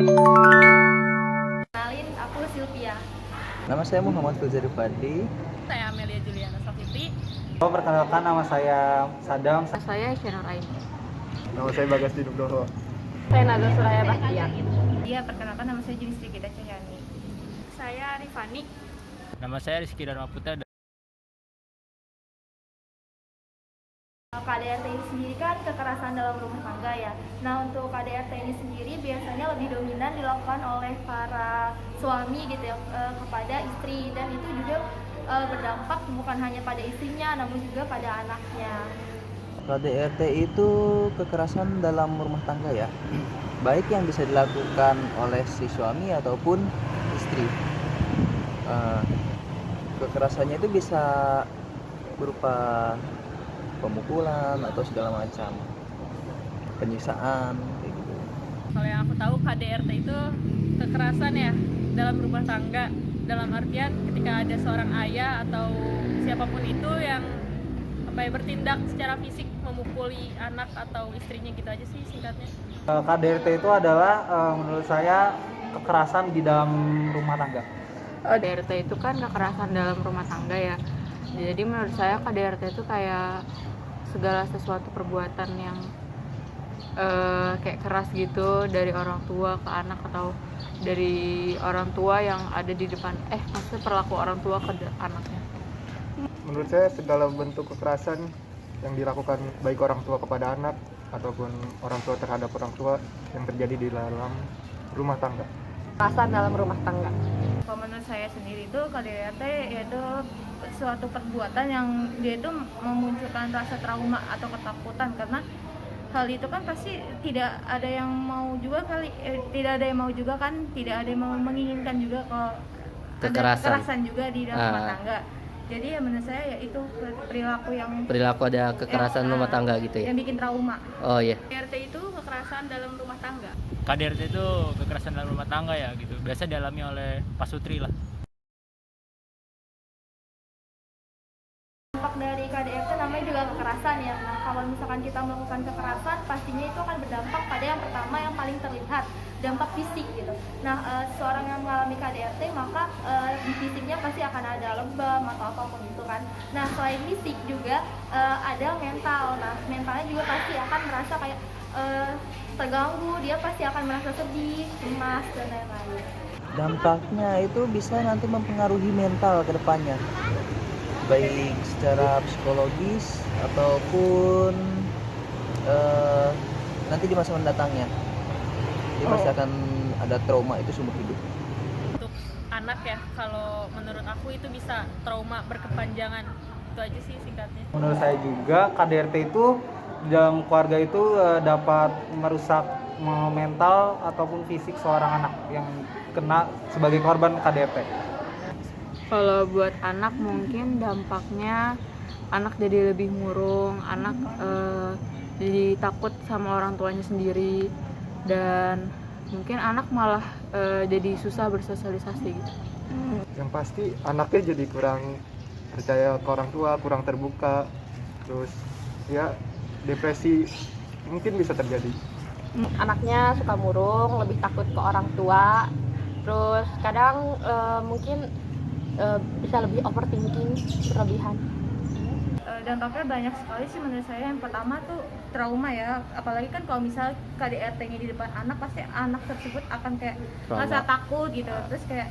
Kenalin, aku Sylvia. Nama saya Muhammad Fuzari Fadli. Saya Amelia Juliana Safitri. Perkenalkan, nama saya Sadam. Saya Shanor Ain. Nama saya Bagas Dinugroho. Saya Naga Suraya Bahtiar. Dia perkenalkan, nama saya Julisti Kita Cahyani. Saya Rifani. Nama saya Rizky Dharma Putra. KDRT ini sendiri kan kekerasan dalam rumah tangga ya. Nah, untuk KDRT ini sendiri biasanya lebih dominan dilakukan oleh para suami gitu ya, kepada istri, dan itu juga berdampak bukan hanya pada istrinya namun juga pada anaknya. KDRT itu kekerasan dalam rumah tangga ya, baik yang bisa dilakukan oleh si suami ataupun istri. Kekerasannya itu bisa berupa pemukulan atau segala macam, penyiksaan kayak gitu. Kalau yang aku tahu KDRT itu kekerasan ya dalam rumah tangga. Dalam artian ketika ada seorang ayah atau siapapun itu yang bertindak secara fisik memukuli anak atau istrinya, gitu aja sih singkatnya. KDRT itu adalah menurut saya kekerasan di dalam rumah tangga. KDRT itu kan kekerasan dalam rumah tangga ya. Jadi menurut saya KDRT itu kayak segala sesuatu perbuatan yang kayak keras gitu dari orang tua ke anak, atau dari orang tua yang ada di depan maksudnya perilaku orang tua ke anaknya. Menurut saya segala bentuk kekerasan yang dilakukan baik orang tua kepada anak ataupun orang tua terhadap orang tua yang terjadi di dalam rumah tangga. Kekerasan dalam rumah tangga. Kalau menurut saya sendiri itu KDRT yaitu suatu perbuatan yang dia itu memunculkan rasa trauma atau ketakutan, karena hal itu kan pasti tidak ada yang mau juga tidak ada yang mau juga kan, tidak ada yang mau menginginkan juga kalau ada kekerasan juga di dalam rumah tangga. Jadi ya menurut saya ya itu perilaku Ada kekerasan rumah tangga gitu ya. yang bikin trauma. Oh iya. KDRT itu kekerasan dalam rumah tangga. KDRT itu kekerasan dalam rumah tangga ya gitu. Biasa dialami oleh pasutri lah. Dampak dari KDRT namanya juga kekerasan ya. Nah, kalau misalkan kita melakukan kekerasan, pastinya itu akan berdampak pada yang pertama yang paling terlihat, dampak fisik gitu. Nah, seorang yang mengalami KDRT maka di fisiknya pasti akan ada lebam atau apapun itu kan. Nah, selain fisik juga ada mental. Nah, mentalnya juga pasti akan merasa kayak terganggu, dia pasti akan merasa sedih, cemas, dan lain-lain. Dampaknya itu bisa nanti mempengaruhi mental ke depannya, baik secara psikologis ataupun nanti di masa mendatangnya. Dia pasti akan ada trauma itu seumur hidup. Untuk anak ya, kalau menurut aku itu bisa trauma berkepanjangan. Itu aja sih singkatnya. Menurut saya juga KDRT itu dalam keluarga itu dapat merusak mental ataupun fisik seorang anak yang kena sebagai korban KDRT. Kalau buat anak mungkin dampaknya anak jadi lebih murung, anak jadi takut sama orang tuanya sendiri, dan mungkin anak malah jadi susah bersosialisasi gitu. Yang pasti anaknya jadi kurang percaya ke orang tua, kurang terbuka, terus ya depresi mungkin bisa terjadi. Anaknya suka murung, lebih takut ke orang tua, terus kadang mungkin bisa lebih overthinking berlebihan. Dampaknya banyak sekali sih menurut saya. Yang pertama tuh trauma ya, apalagi kan kalau misal KDRT-nya di depan anak, pasti anak tersebut akan kayak merasa takut gitu, terus kayak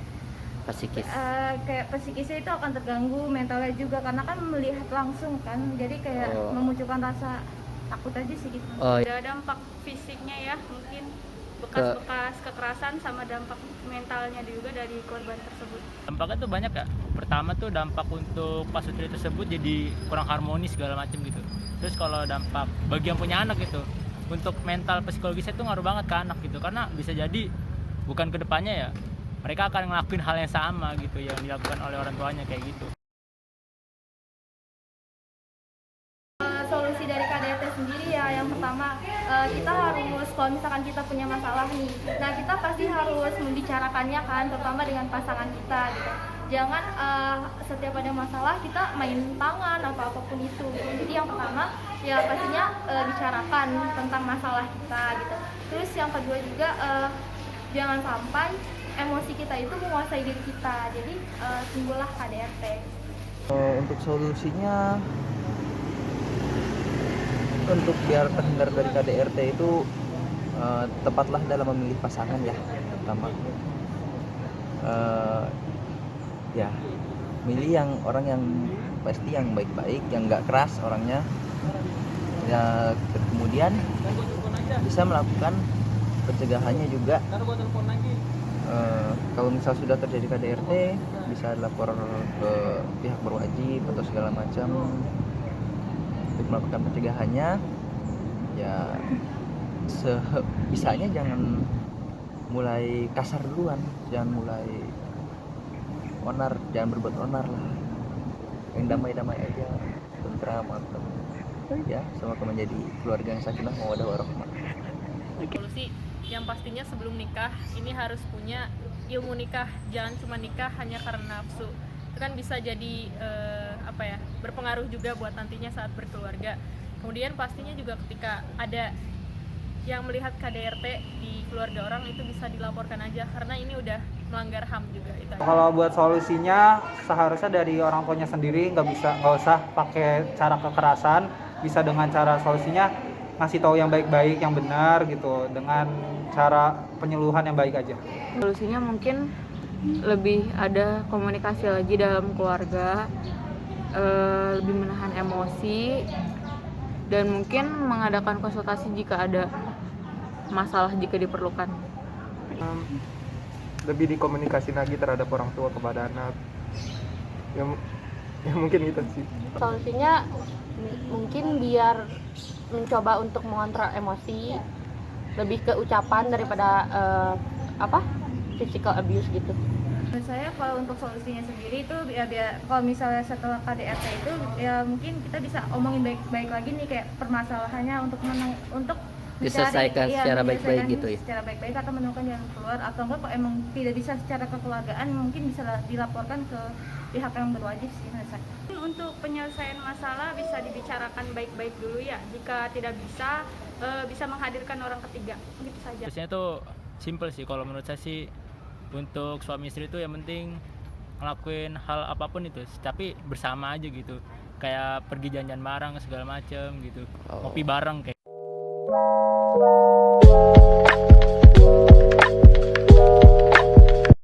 psikisnya itu akan terganggu, mentalnya juga karena kan melihat langsung kan, jadi kayak memunculkan rasa takut aja sih gitu. Ada dampak fisiknya ya, mungkin bekas-bekas kekerasan sama dampak mentalnya juga dari korban tersebut. Dampaknya tuh banyak ya. Pertama tuh dampak untuk pasutri tersebut jadi kurang harmonis segala macam gitu. Terus kalau dampak bagi yang punya anak gitu, untuk mental psikologisnya tuh ngaruh banget ke anak gitu, karena bisa jadi bukan kedepannya ya mereka akan ngelakuin hal yang sama gitu yang dilakukan oleh orang tuanya kayak gitu. Solusi dari KDRT sendiri ya, yang pertama kita harus, kalau misalkan kita punya masalah nih, nah kita pasti harus membicarakannya kan, terutama dengan pasangan kita gitu. Jangan setiap ada masalah kita main tangan atau apapun itu. Jadi yang pertama ya pastinya bicarakan tentang masalah kita gitu. Terus yang kedua juga jangan sampai emosi kita itu menguasai diri kita. Jadi timbullah KDRT. Untuk solusinya, untuk biar terhindar dari KDRT itu tepatlah dalam memilih pasangan ya, pertama ya milih yang orang yang pasti yang baik-baik, yang nggak keras orangnya ya. Kemudian bisa melakukan pencegahannya juga. Kalau misal sudah terjadi KDRT, bisa lapor ke pihak berwajib atau segala macam untuk melakukan pencegahannya. Ya sebisanya jangan mulai kasar duluan, jangan mulai onar, jangan berbuat onar lah. Yang damai-damai aja, tentram atau ya sama menjadi keluarga yang sakinah mawaddah warahmah. Solusi yang pastinya sebelum nikah ini harus punya ilmu nikah, jangan cuma nikah hanya karena nafsu. Itu kan bisa jadi berpengaruh juga buat nantinya saat berkeluarga. Kemudian pastinya juga ketika ada yang melihat KDRT di keluarga orang itu bisa dilaporkan aja, karena ini udah melanggar HAM juga itu. Kalau buat solusinya seharusnya dari orang tuanya sendiri, nggak usah pakai cara kekerasan, bisa dengan cara solusinya ngasih tahu yang baik-baik, yang benar gitu, dengan cara penyuluhan yang baik aja. Solusinya mungkin lebih ada komunikasi lagi dalam keluarga, lebih menahan emosi, dan mungkin mengadakan konsultasi jika ada masalah jika diperlukan. Lebih dikomunikasi lagi terhadap orang tua kepada anak. Ya mungkin itu sih. Solusinya mungkin biar mencoba untuk mengontrol emosi, lebih ke ucapan daripada physical abuse gitu. Menurut saya kalau untuk solusinya sendiri itu ya biar kalau misalnya setelah KDRT itu ya mungkin kita bisa omongin baik-baik lagi nih kayak permasalahannya untuk Diselesaikan secara baik-baik gitu ya. Secara baik-baik atau menemukan jalan keluar, atau enggak kalau emang tidak bisa secara kekeluargaan mungkin bisa dilaporkan ke pihak yang berwajib sih menurut saya. Untuk penyelesaian masalah bisa dibicarakan baik-baik dulu ya. Jika tidak bisa, bisa menghadirkan orang ketiga. Gitu saja. Biasanya tuh simple sih kalau menurut saya sih. Untuk suami istri itu yang penting ngelakuin hal apapun itu, tapi bersama aja gitu. Kayak pergi jalan-jalan bareng segala macem gitu. Ngopi bareng kayak.